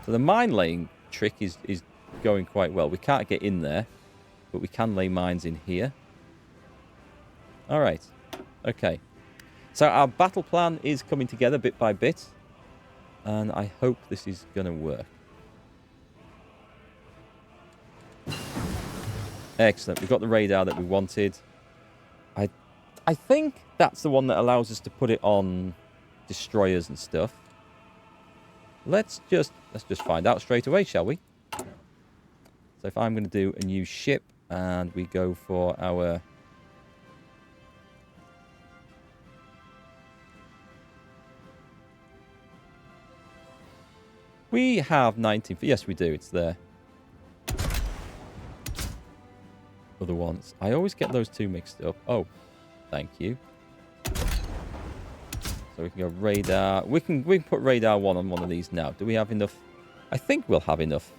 So the mine laying trick is going quite well. We can't get in there, but we can lay mines in here. All right. Okay. So our battle plan is coming together bit by bit. And I hope this is going to work. Excellent. We've got the radar that we wanted. I think that's the one that allows us to put it on destroyers and stuff. Let's just find out straight away, shall we? So if I'm going to do a new ship and we go for our... We have 19... Yes, we do. It's there. Other ones. I always get those two mixed up. Oh, thank you. So we can go radar. We can put radar 1 on one of these now. Do we have enough? I think we'll have enough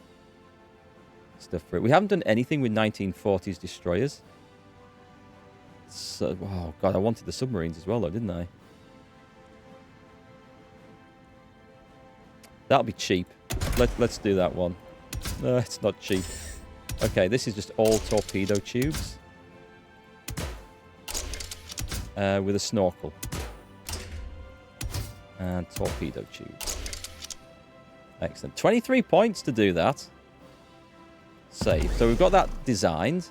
stuff for it. We haven't done anything with 1940s destroyers. So, oh god, I wanted the submarines as well, though, didn't I? That'll be cheap. Let's do that one. No, it's not cheap. Okay, this is just all torpedo tubes. With a snorkel. And torpedo tubes. Excellent. 23 points to do that. Save. So we've got that designed.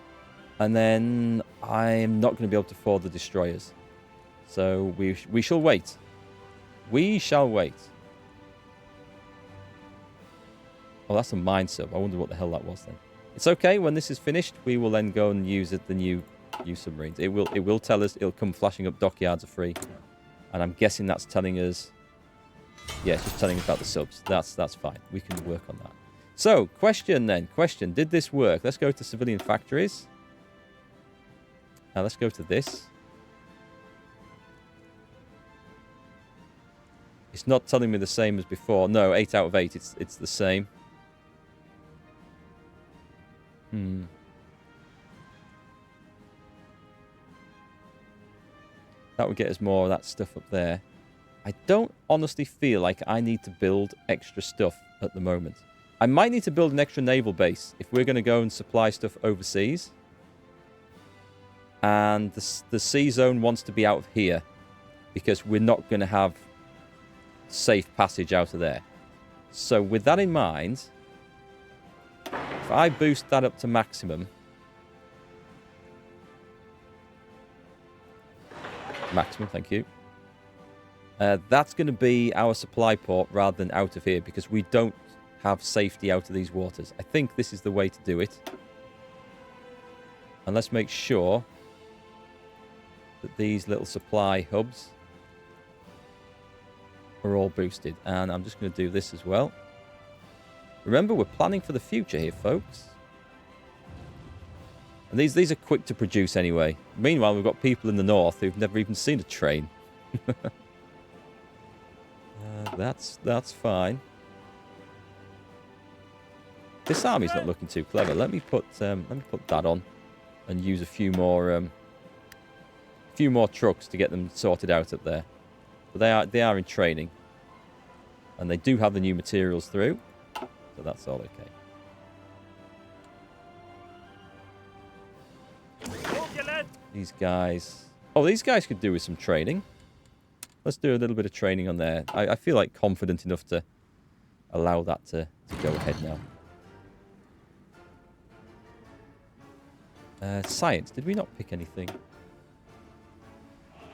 And then I'm not going to be able to afford the destroyers. So we shall wait. We shall wait. Oh, that's a mine sub. I wonder what the hell that was then. It's okay. When this is finished, we will then go and use the new submarines. It will tell us. It'll come flashing up. Dockyards are free, and I'm guessing that's telling us. Yeah, it's just telling us about the subs. That's fine. We can work on that. So, question then. Question: did this work? Let's go to civilian factories. Now let's go to this. It's not telling me the same as before. No, 8 out of 8. It's the same. That would get us more of that stuff up there. I don't honestly feel like I need to build extra stuff at the moment. I might need to build an extra naval base if we're going to go and supply stuff overseas. And the sea zone wants to be out of here because we're not going to have safe passage out of there. So with that in mind, if I boost that up to maximum, thank you. That's going to be our supply port rather than out of here because we don't have safety out of these waters. I think this is the way to do it. And let's make sure that these little supply hubs are all boosted. And I'm just going to do this as well. Remember, we're planning for the future here, folks. And these are quick to produce anyway. Meanwhile, we've got people in the north who've never even seen a train. That's fine. This army's not looking too clever. Let me put that on and use a few more trucks to get them sorted out up there. But they are in training, and they do have the new materials through, so that's all okay. These guys... Oh, these guys could do with some training. Let's do a little bit of training on there. I feel like confident enough to allow that to go ahead now. Science. Did we not pick anything?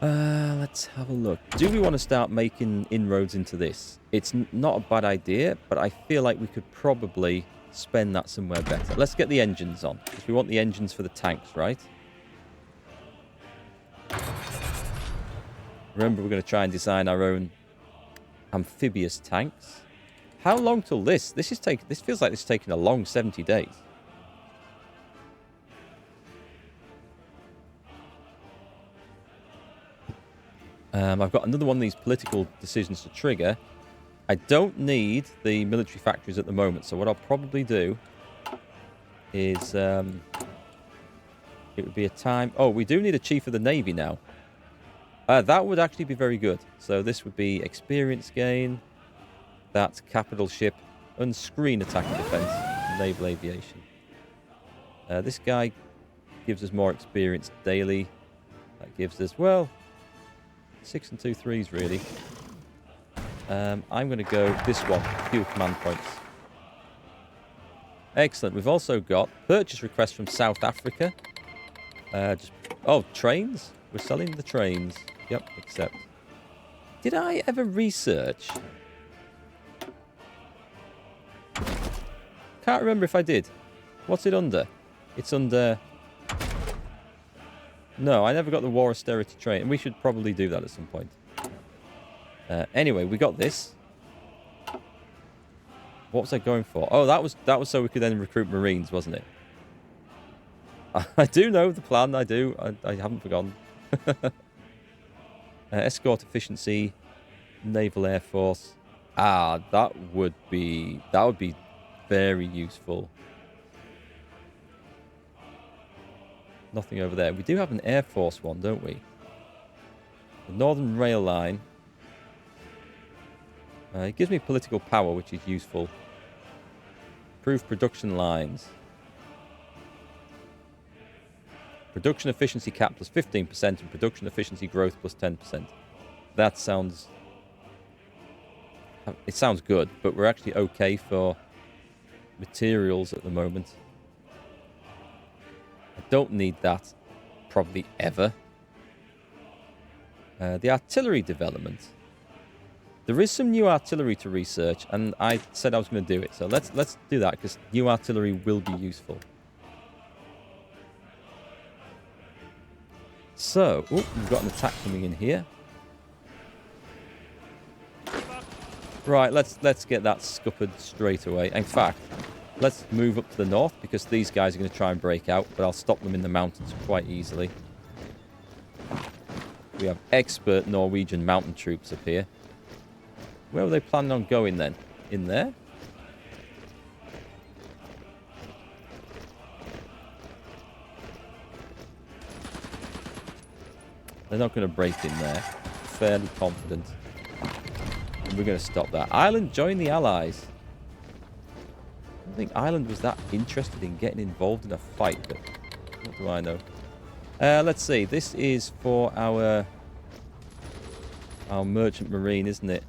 Let's have a look. Do we want to start making inroads into this? It's not a bad idea, but I feel like we could probably spend that somewhere better. Let's get the engines on, because we want the engines for the tanks, right? Remember, we're going to try and design our own amphibious tanks. How long till this? This feels like this is taking a long 70 days. I've got another one of these political decisions to trigger. I don't need the military factories at the moment, so what I'll probably do is... it would be a time... Oh, we do need a Chief of the Navy now. That would actually be very good. So this would be experience gain. That's capital ship and screen attack and defense. Naval aviation. This guy gives us more experience daily. That gives us, well, 6 and 2 3s really. I'm going to go this one, fuel command points. Excellent. We've also got purchase request from South Africa. Trains. We're selling the trains. Yep, accept. Did I ever research? Can't remember if I did. What's it under? It's under... No, I never got the war austerity train. And we should probably do that at some point. Anyway, we got this. What was I going for? Oh, that was so we could then recruit Marines, wasn't it? I do know the plan. I do. I haven't forgotten. Escort efficiency, Naval Air Force. That would be very useful. Nothing over there. We do have an Air Force one, don't we? The Northern Rail Line. It gives me political power, which is useful. Improve production lines. Production efficiency cap plus 15% and production efficiency growth plus 10%. That sounds... It sounds good, but we're actually okay for materials at the moment. I don't need that probably ever. The artillery development. There is some new artillery to research, and I said I was going to do it. So let's do that, because new artillery will be useful. So, we've got an attack coming in here. Right, let's get that scuppered straight away. In fact, let's move up to the north, because these guys are going to try and break out, but I'll stop them in the mountains quite easily. We have expert Norwegian mountain troops up here. Where were they planning on going then? In there? They're not going to break in there. Fairly confident. And we're going to stop that. Ireland joined the Allies. I don't think Ireland was that interested in getting involved in a fight, but what do I know? Let's see. This is for our merchant marine, isn't it?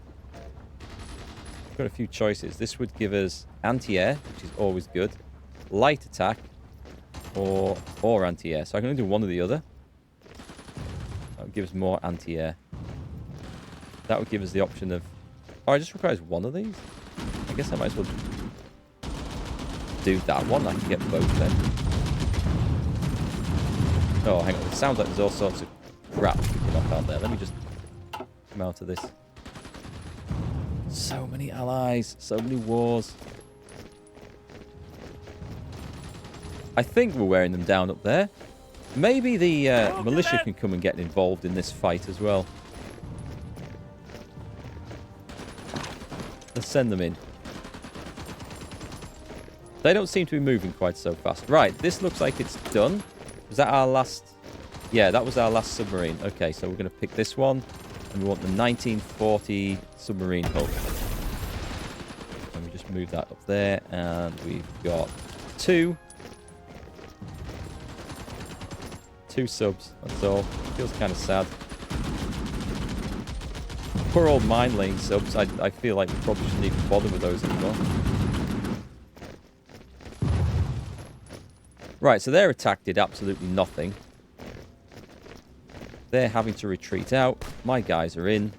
We've got a few choices. This would give us anti-air, which is always good. Light attack or anti-air. So I can only do one or the other. That would give us more anti-air. That would give us the option of... Oh, it just requires one of these? I guess I might as well do that one. I can get both then. Oh, hang on. It sounds like there's all sorts of crap picking up out there. Let me just come out of this. So many allies. So many wars. I think we're wearing them down up there. Maybe the militia can come and get involved in this fight as well. Let's send them in. They don't seem to be moving quite so fast. Right, this looks like it's done. Was that our last... Yeah, that was our last submarine. Okay, so we're going to pick this one. And we want the 1940 submarine hull. And we just move that up there. And we've got two subs. That's all. Feels kind of sad. Poor old mine lane subs. I feel like we probably shouldn't even bother with those anymore. Right, so their attack did absolutely nothing. They're having to retreat out. My guys are in.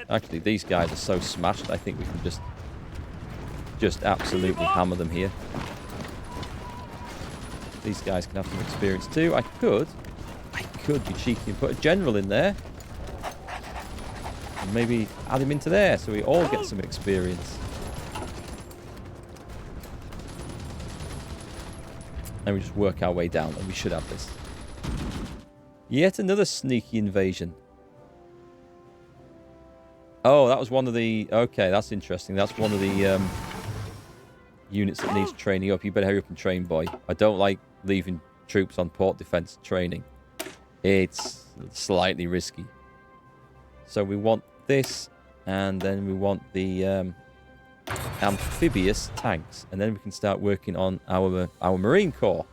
Actually, these guys are so smashed, I think we can just absolutely hammer them here. These guys can have some experience too. I could be cheeky and put a general in there. And maybe add him into there so we all get some experience. And we just work our way down, and we should have this. Yet another sneaky invasion. Oh, that was one of the... Okay, that's interesting. That's one of the units that needs training up. You better hurry up and train, boy. I don't like leaving troops on port defense training. It's slightly risky. So we want this And then we want the amphibious tanks. And then we can start working on our Marine Corps.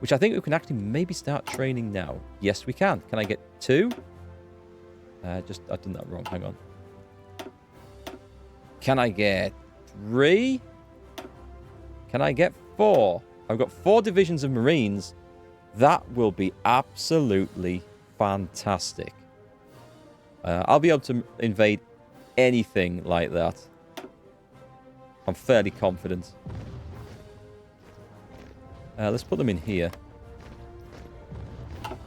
Which I think we can actually maybe start training now. Yes, we can. Can I get 2? I've done that wrong. Hang on. Can I get 3? Can I get 4? I've got 4 divisions of Marines. That will be absolutely fantastic. I'll be able to invade anything like that. I'm fairly confident. Let's put them in here.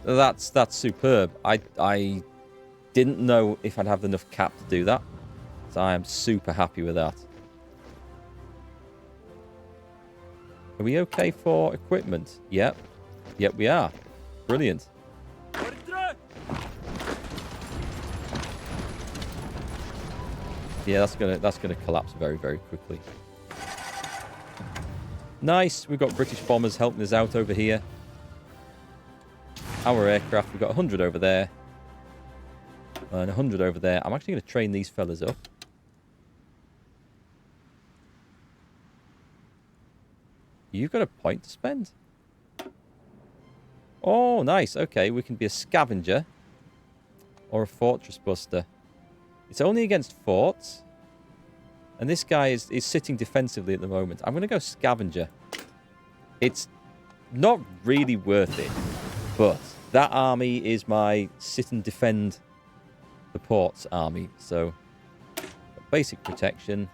That's superb. I didn't know if I'd have enough cap to do that. So I am super happy with that. Are we okay for equipment? Yep. Yep, we are. Brilliant. Yeah, that's gonna collapse very, very quickly. Nice. We've got British bombers helping us out over here. Our aircraft, we've got 100 over there. And 100 over there. I'm actually going to train these fellas up. You've got a point to spend. Oh, nice. Okay, we can be a scavenger. Or a fortress buster. It's only against forts. And this guy is sitting defensively at the moment. I'm going to go scavenger. It's not really worth it. But that army is my sit and defend the ports army. So, basic protection.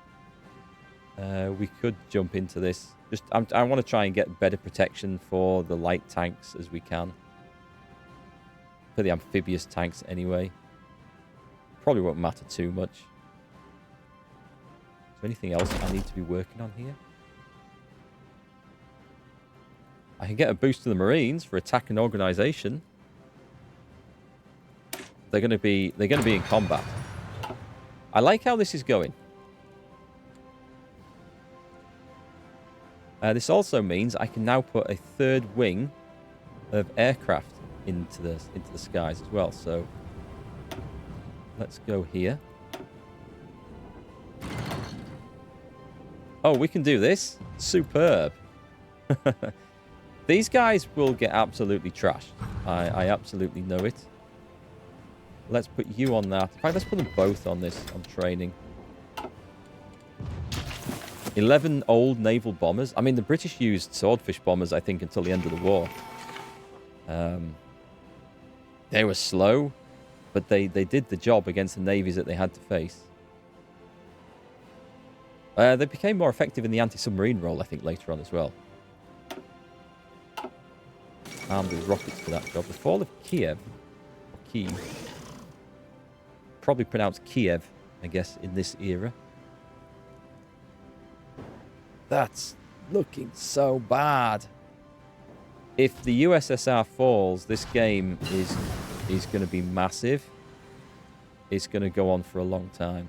We could jump into this. I want to try and get better protection for the light tanks as we can. For the amphibious tanks anyway. Probably won't matter too much. Is there anything else I need to be working on here? I can get a boost to the Marines for attack and organization. They're going to be in combat. I like how this is going. This also means I can now put a 3rd wing of aircraft into the skies as well. So let's go here. Oh, we can do this. Superb. These guys will get absolutely trashed. I absolutely know it. Let's put you on that. In fact, let's put them both on this, on training. 11 old naval bombers. I mean, the British used swordfish bombers, I think, until the end of the war. They were slow, but they did the job against the navies that they had to face. They became more effective in the anti-submarine role, I think, later on as well. Armed with rockets for that job. The fall of Kiev. Or Kiev. Probably pronounced Kiev, I guess, in this era. That's looking so bad. If the USSR falls, this game is going to be massive. It's going to go on for a long time.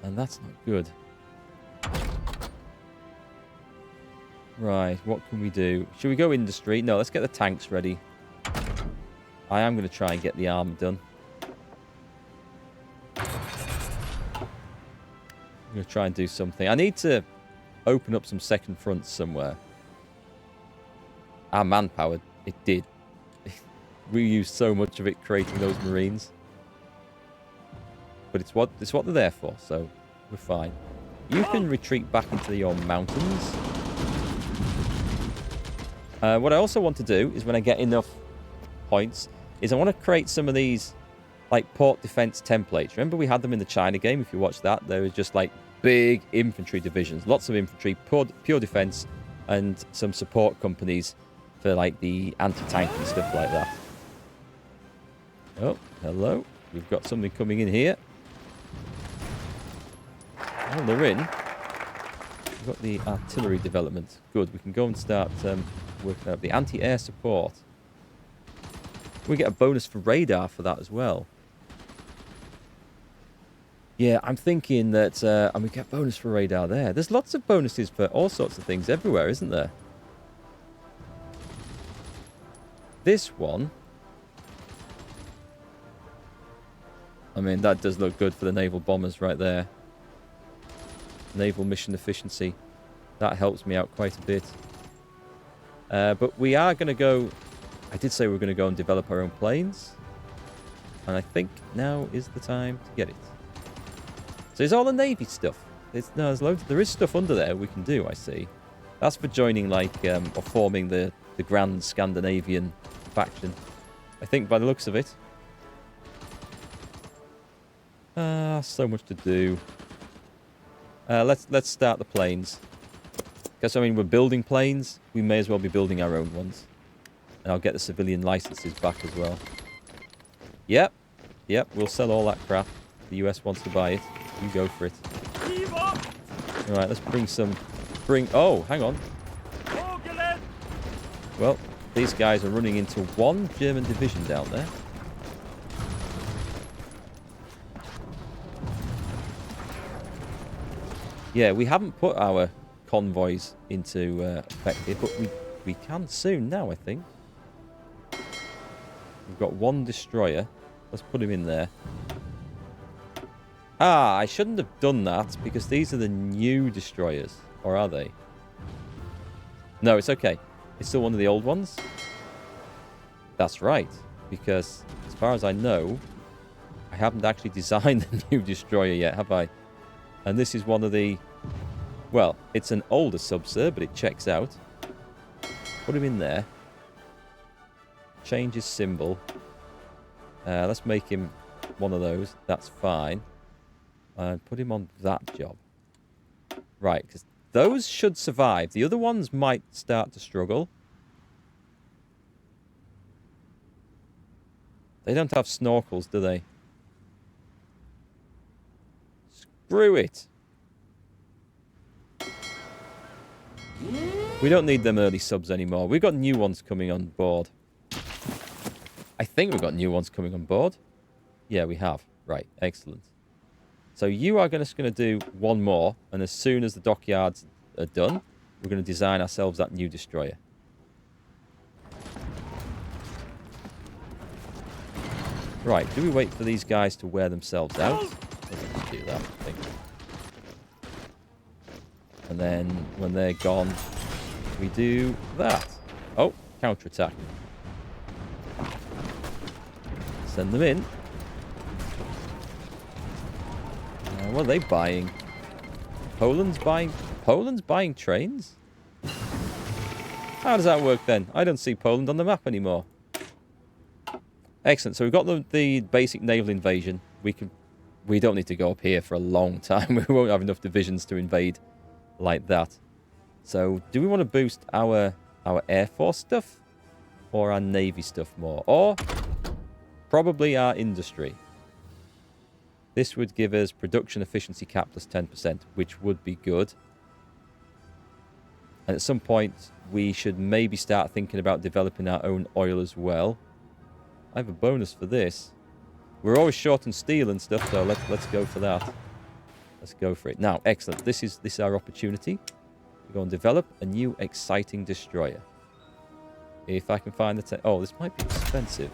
And that's not good. Right, what can we do? Should we go industry? No, let's get the tanks ready. I am going to try and get the armor done. I'm going to try and do something. I need to open up some second fronts somewhere. Our manpower, it did. We used so much of it creating those Marines. But it's what they're there for, so we're fine. You can retreat back into your mountains. What I also want to do is when I get enough points, is I want to create some of these like port defense templates. Remember we had them in the China game, if you watched that? They were just like big infantry divisions. Lots of infantry, pure defense, and some support companies for like the anti-tank and stuff like that. Oh, hello. We've got something coming in here. Oh, they're in. We've got the artillery development. Good, we can go and start working out the anti-air support. We get a bonus for radar for that as well. Yeah, I'm thinking that... and we get bonus for radar there. There's lots of bonuses for all sorts of things everywhere, isn't there? This one... I mean, that does look good for the naval bombers right there. Naval mission efficiency. That helps me out quite a bit. But we are going to go... I did say we were going to go and develop our own planes. And I think now is the time to get it. So it's all the Navy stuff. There's loads. There is stuff under there we can do, I see. That's for joining, like, or forming the Grand Scandinavian faction. I think by the looks of it. So much to do. Let's start the planes. Because, I mean, we're building planes. We may as well be building our own ones. And I'll get the civilian licenses back as well. Yep. Yep, we'll sell all that crap. The US wants to buy it. You go for it. Alright, let's bring some... Oh, hang on. Well, these guys are running into one German division down there. Yeah, we haven't put our convoys into effect here, but we can soon now, I think. We've got one destroyer. Let's put him in there. Ah, I shouldn't have done that because these are the new destroyers. Or are they? No, it's okay. It's still one of the old ones. That's right. Because as far as I know, I haven't actually designed the new destroyer yet, have I? And this is one of the... Well, it's an older sub-sir, but it checks out. Put him in there. Change his symbol. Let's make him one of those. That's fine. And put him on that job. Right, because those should survive. The other ones might start to struggle. They don't have snorkels, do they? Screw it. We don't need them early subs anymore. We've got new ones coming on board. I think we've got new ones coming on board. Yeah, we have. Right, excellent. So you are just going to do one more, and as soon as the dockyards are done, we're going to design ourselves that new destroyer. Right, do we wait for these guys to wear themselves out? Let's do that, I think. And then when they're gone, we do that. Oh, counterattack. Send them in. What are they buying? Poland's buying trains? How does that work then? I don't see Poland on the map anymore. Excellent. So we've got the basic naval invasion. We don't need to go up here for a long time. We won't have enough divisions to invade like that. So do we want to boost our Air Force stuff or our Navy stuff more? Or probably our industry. This would give us production efficiency cap plus 10%, which would be good. And at some point, we should maybe start thinking about developing our own oil as well. I have a bonus for this. We're always short on steel and stuff, so let's go for that. Let's go for it. Now, excellent. This is our opportunity. We're going to develop a new exciting destroyer. If I can find the... Oh, this might be expensive.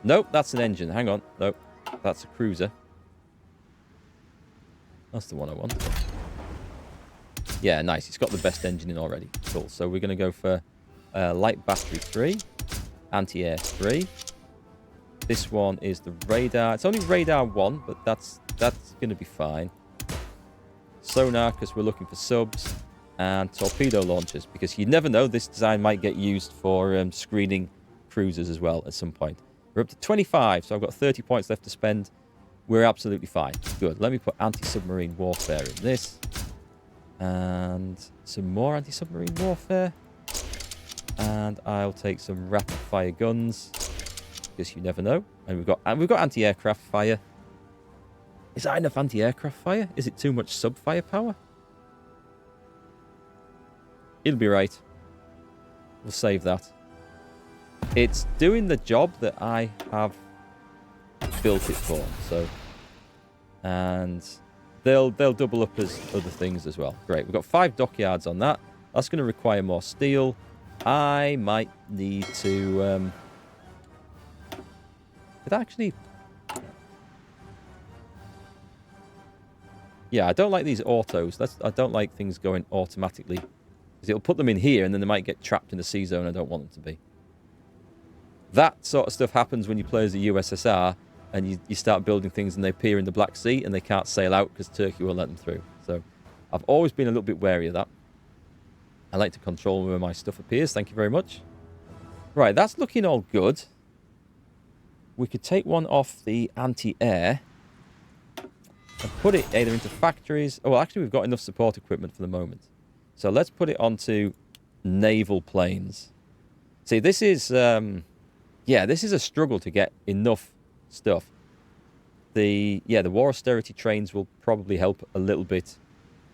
Nope, that's an engine. Hang on. Nope. That's a cruiser. That's the one I want. Yeah, nice. It's got the best engine in already. Cool. So we're going to go for light battery 3, anti-air 3. This one is the radar. It's only radar 1, but that's going to be fine. Sonar, because we're looking for subs. And torpedo launchers, because you never know. This design might get used for screening cruisers as well at some point. We're up to 25, so I've got 30 points left to spend. We're absolutely fine. Good. Let me put anti-submarine warfare in this. And some more anti-submarine warfare. And I'll take some rapid-fire guns, because you never know. And we've got anti-aircraft fire. Is that enough anti-aircraft fire? Is it too much sub-firepower? It'll be right. We'll save that. It's doing the job that I have built it for. So, and they'll double up as other things as well. Great. We've got 5 dockyards on that. That's going to require more steel. I might need to... could actually Yeah, I don't like these autos. I don't like things going automatically. Because it'll put them in here and then they might get trapped in the sea zone I don't want them to be. That sort of stuff happens when you play as the USSR and you start building things and they appear in the Black Sea and they can't sail out because Turkey won't let them through. So I've always been a little bit wary of that. I like to control where my stuff appears. Thank you very much. Right, that's looking all good. We could take one off the anti-air and put it either into factories. Oh, well, actually, we've got enough support equipment for the moment. So let's put it onto naval planes. See, this is, yeah, this is a struggle to get enough stuff. The war austerity trains will probably help a little bit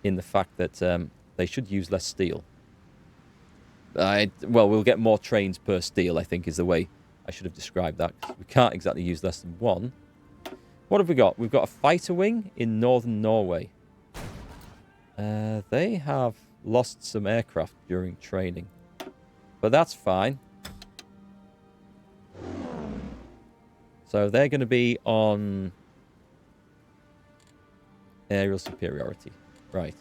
in the fact that they should use less steel. Well, we'll get more trains per steel, I think, is the way I should have described that. We can't exactly use less than one. What have we got? We've got a fighter wing in northern Norway. They have lost some aircraft during training. But that's fine. So they're going to be on aerial superiority. Right.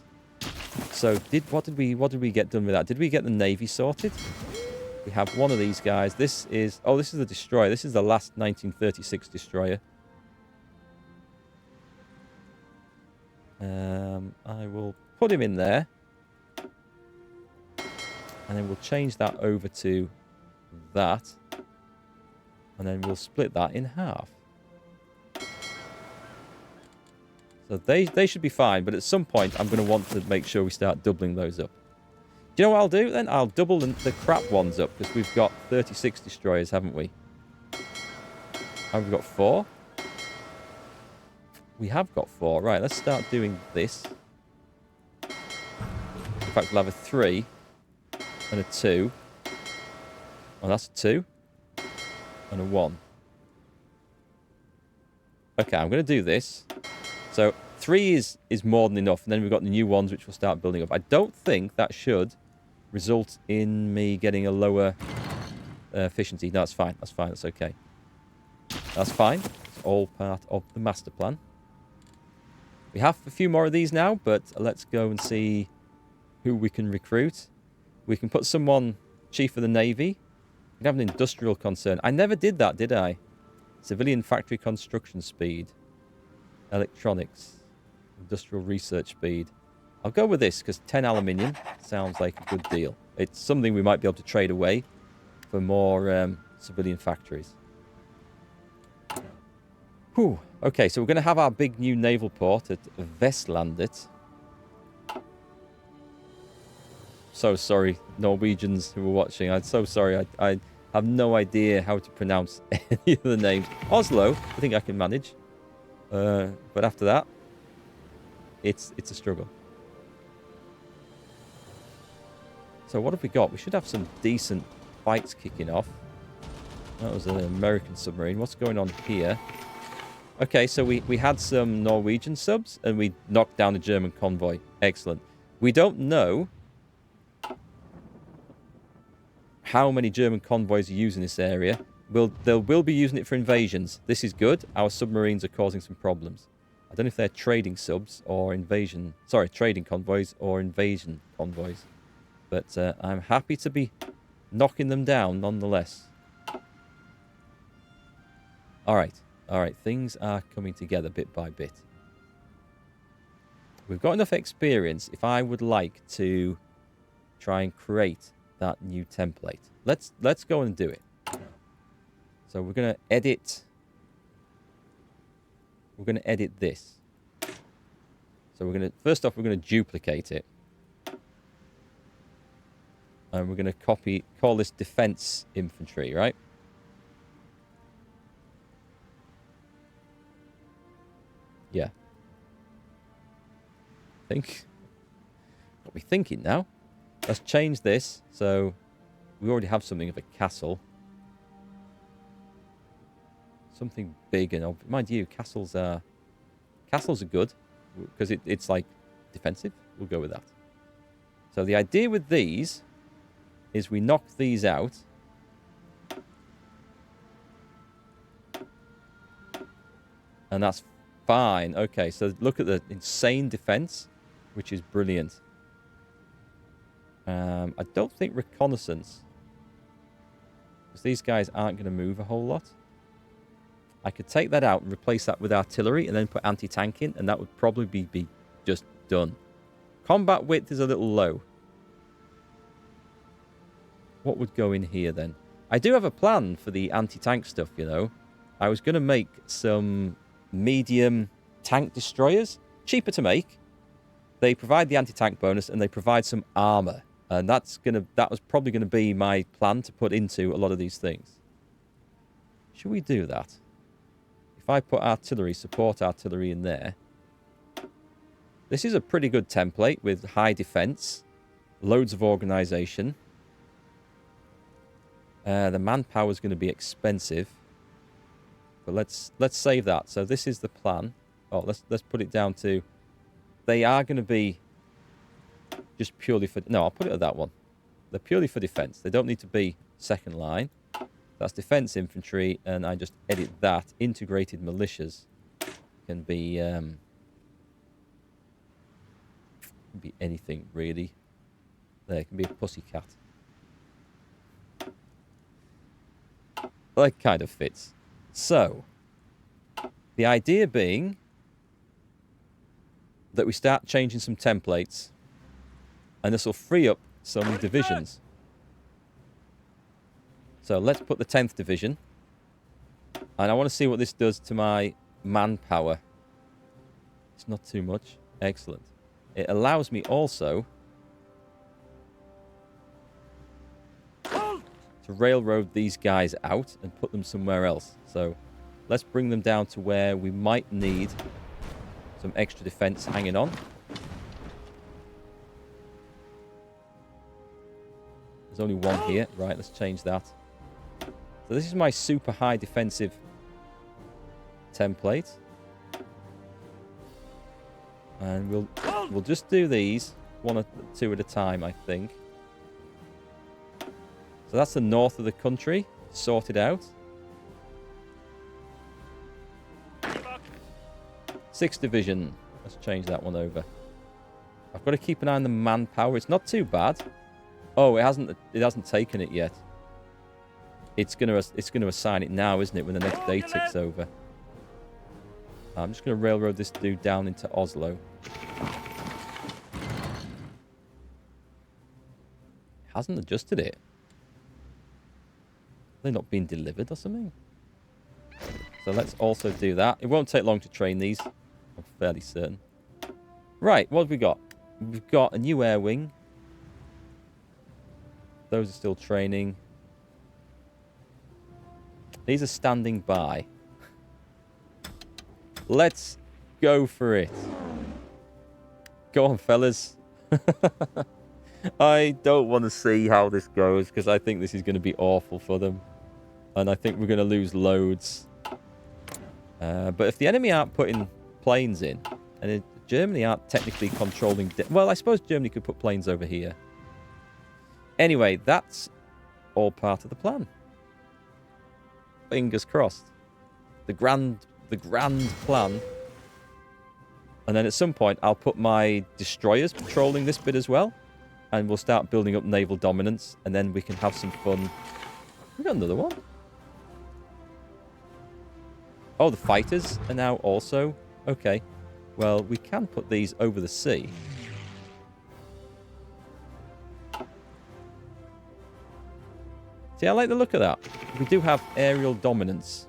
So what did we get done with that? Did we get the Navy sorted? We have one of these guys. This is the destroyer. This is the last 1936 destroyer. I will put him in there. And then we'll change that over to that. And then we'll split that in half. So they should be fine, but at some point I'm going to want to make sure we start doubling those up. Do you know what I'll do then? I'll double the crap ones up, because we've got 36 destroyers, haven't we? Have we got 4? We have got 4. Right, let's start doing this. In fact, we'll have a 3 and a 2. Oh, that's a 2 and a 1. Okay, I'm going to do this. So 3 is more than enough, and then we've got the new ones which we'll start building up. I don't think that should result in me getting a lower efficiency. No, that's fine. That's fine. That's okay. That's fine. It's all part of the master plan. We have a few more of these now, but let's go and see who we can recruit. We can put someone chief of the Navy. We can have an industrial concern. I never did that, did I? Civilian factory construction speed. Electronics. Industrial research speed. I'll go with this because 10 aluminium sounds like a good deal. It's something we might be able to trade away for more civilian factories. Whew. Okay, so we're going to have our big new naval port at Vestlandet. So sorry, Norwegians who were watching. I'm so sorry. I have no idea how to pronounce any of the names. Oslo, I think I can manage. But after that, it's a struggle. So what have we got? We should have some decent fights kicking off. That was an American submarine. What's going on here? Okay, so we had some Norwegian subs, and we knocked down a German convoy. Excellent. We don't know how many German convoys are using this area. They will be using it for invasions. This is good. Our submarines are causing some problems. I don't know if they're trading subs or invasion... Sorry, trading convoys or invasion convoys. But I'm happy to be knocking them down nonetheless. Alright. Alright, things are coming together bit by bit. We've got enough experience if I would like to try and create that new template. Let's go and do it. So we're going to edit. We're going to edit this. So we're going to, first off, we're going to duplicate it. And we're going to call this defense infantry, right? Yeah. I think. What are we thinking now? Let's change this. So we already have something of a castle. Something big and mind you, castles are good because it's like defensive. We'll go with that. So the idea with these is we knock these out. And that's fine. Okay, so look at the insane defense, which is brilliant. I don't think reconnaissance, because these guys aren't going to move a whole lot. I could take that out and replace that with artillery and then put anti-tank in, and that would probably be just done. Combat width is a little low. What would go in here then? I do have a plan for the anti-tank stuff, you know. I was going to make some medium tank destroyers. Cheaper to make. They provide the anti-tank bonus and they provide some armor. And that was probably going to be my plan to put into a lot of these things. Should we do that? If I put artillery, support artillery in there. This is a pretty good template with high defense. Loads of organization. The manpower is going to be expensive. But let's save that. So this is the plan. Oh, let's put it down to... They are going to be just purely for... No, I'll put it at that one. They're purely for defense. They don't need to be second line. That's defense infantry, and I just edit that. Integrated militias can be anything, really. There, it can be a pussycat. That kind of fits. So, the idea being that we start changing some templates, and this will free up some divisions. So let's put the 10th division, and I want to see what this does to my manpower. It's not too much. Excellent. It allows me also to railroad these guys out and put them somewhere else. So let's bring them down to where we might need some extra defense hanging on. There's only one here. Right, let's change that. So this is my super high defensive template. And we'll just do these one or two at a time, I think. So that's the north of the country, sorted out. 6th Division. Let's change that one over. I've got to keep an eye on the manpower. It's not too bad. Oh, it hasn't taken it yet. It's gonna assign it now, isn't it, when the next day ticks over. I'm just gonna railroad this dude down into Oslo. It hasn't adjusted it. They're not being delivered or something. So let's also do that. It won't take long to train these. I'm fairly certain. Right, what have we got? We've got a new air wing. Those are still training. These are standing by. Let's go for it. Go on, fellas. I don't want to see how this goes, because I think this is going to be awful for them. And I think we're going to lose loads. But if the enemy aren't putting planes in, and Germany aren't technically controlling... Well, I suppose Germany could put planes over here. Anyway, that's all part of the plan. Fingers crossed. The grand plan. And then at some point, I'll put my destroyers patrolling this bit as well. And we'll start building up naval dominance. And then we can have some fun. We got another one. Oh, the fighters are now also... Okay. Well, we can put these over the sea. See, I like the look of that. We do have aerial dominance.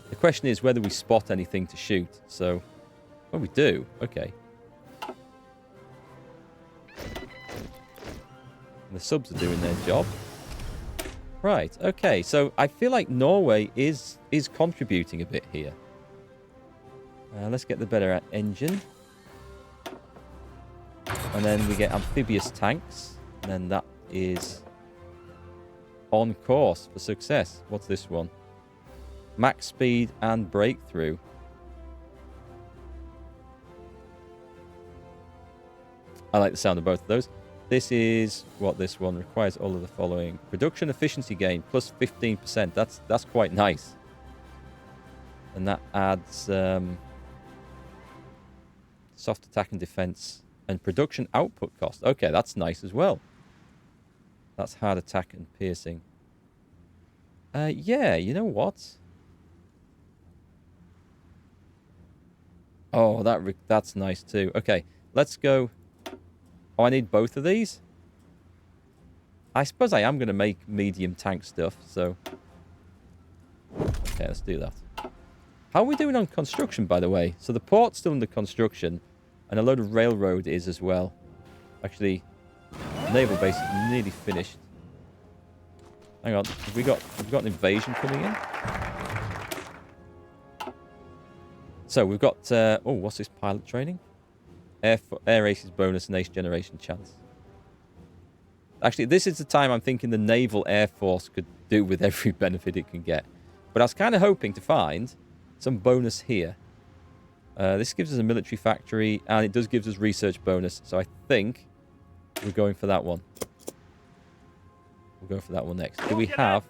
The question is whether we spot anything to shoot. So, well, we do. Okay. And the subs are doing their job. Right. Okay. So I feel like Norway is contributing a bit here. Let's get the better engine. And then we get amphibious tanks. And then that is on course for success. What's this one? Max speed and breakthrough. I like the sound of both of those. This is what this one requires. All of the following: production efficiency gain plus 15%. That's quite nice. And that adds soft attack and defense and production output cost. Okay, that's nice as well. That's hard attack and piercing. Yeah, you know what? Oh, that's nice too. Okay, let's go. Oh, I need both of these? I suppose I am going to make medium tank stuff, so... Okay, let's do that. How are we doing on construction, by the way? So the port's still under construction, and a load of railroad is as well. Actually, naval base is nearly finished. Hang on, have we got an invasion coming in? So we've got, oh, what's this pilot training? Air aces bonus and ace generation chance. Actually, this is the time I'm thinking the Naval Air Force could do with every benefit it can get. But I was kind of hoping to find some bonus here. This gives us a military factory, and it does give us research bonus. So I think we're going for that one. We'll go for that one next. Do we have...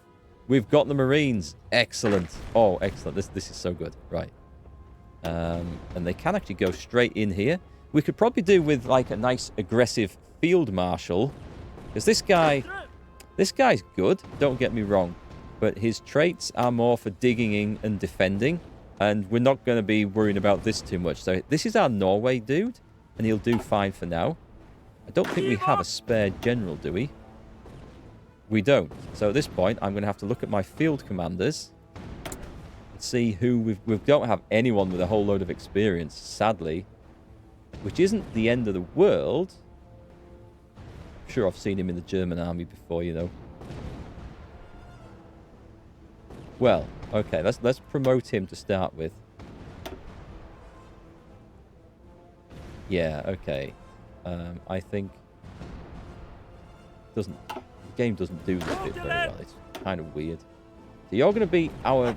We've got the Marines. Excellent. Oh, excellent. This is so good. Right. And they can actually go straight in here. We could probably do with, like, a nice aggressive field marshal. Because this guy's good, don't get me wrong. But his traits are more for digging in and defending. And we're not going to be worrying about this too much. So this is our Norway dude. And he'll do fine for now. I don't think we have a spare general, do we? We don't. So at this point, I'm going to have to look at my field commanders. And see who we don't have anyone with a whole load of experience, sadly. Which isn't the end of the world. I'm sure I've seen him in the German army before, you know. Well, okay, let's promote him to start with. Yeah, okay. I think the game doesn't do this bit very well. It's kind of weird. So you're going to be our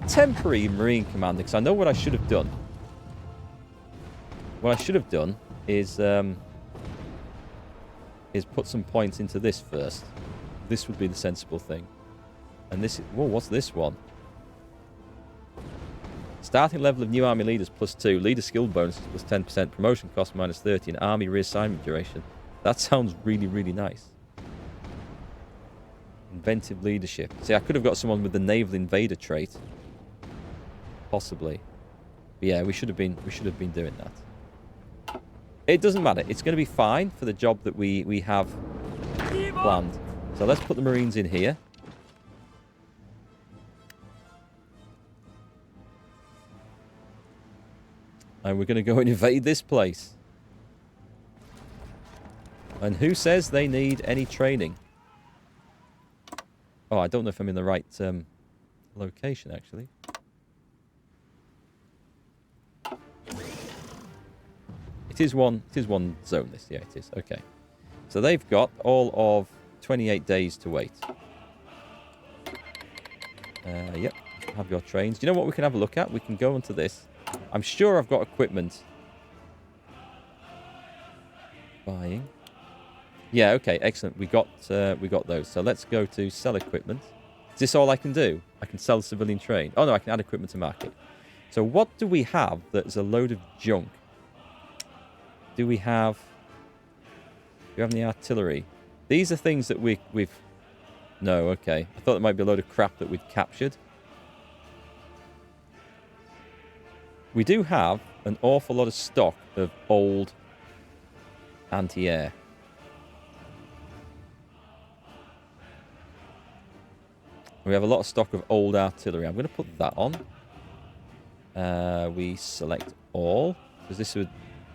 temporary Marine commander, because I know what I should have done. What I should have done is put some points into this first. This would be the sensible thing. And this is... Whoa, what's this one? Starting level of new army leaders +2. Leader skill bonuses +10%. Promotion cost -30. And army reassignment duration. That sounds really, really nice. Inventive leadership. See, I could have got someone with the naval invader trait. Possibly. But yeah, we should have been doing that. It doesn't matter. It's going to be fine for the job that we have planned. So let's put the Marines in here. And we're going to go and invade this place. And who says they need any training? Oh, I don't know if I'm in the right location, actually. It is one zone, this. Yeah, it is. Okay. So they've got all of 28 days to wait. Yep. Have your trains. Do you know what we can have a look at? We can go onto this. I'm sure I've got equipment. Buying. Yeah, okay, excellent. We got those. So let's go to sell equipment. Is this all I can do? I can sell civilian train. Oh no, I can add equipment to market. So what do we have that's a load of junk? Do we have any artillery? These are things that we've... No, okay. I thought it might be a load of crap that we'd captured. We do have an awful lot of stock of old anti-air. We have a lot of stock of old artillery. I'm going to put that on. We select all. Because this would...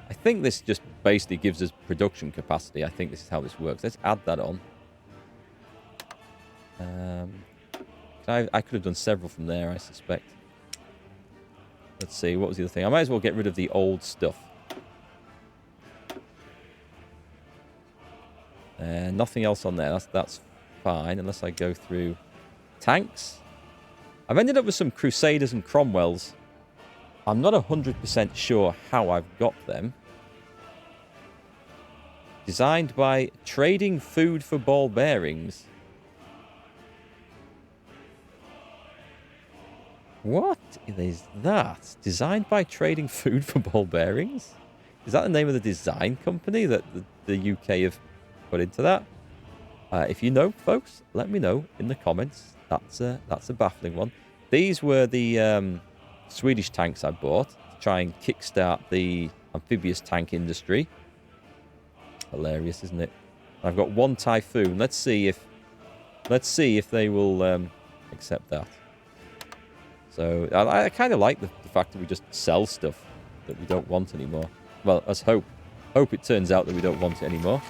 I think this just basically gives us production capacity. I think this is how this works. Let's add that on. I could have done several from there, I suspect. Let's see, what was the other thing? I might as well get rid of the old stuff. Nothing else on there. That's fine, unless I go through tanks. I've ended up with some Crusaders and Cromwells. I'm not 100% sure how I've got them. Designed by Trading Food for Ball Bearings. What is that? Designed by Trading Food for Ball Bearings? Is that the name of the design company that the UK have put into that? If you know, folks, let me know in the comments. That's a baffling one. These were the Swedish tanks I bought to try and kickstart the amphibious tank industry. Hilarious, isn't it? I've got one Typhoon. Let's see if they will accept that. So I kind of like the fact that we just sell stuff that we don't want anymore. Well, let's hope it turns out that we don't want it anymore.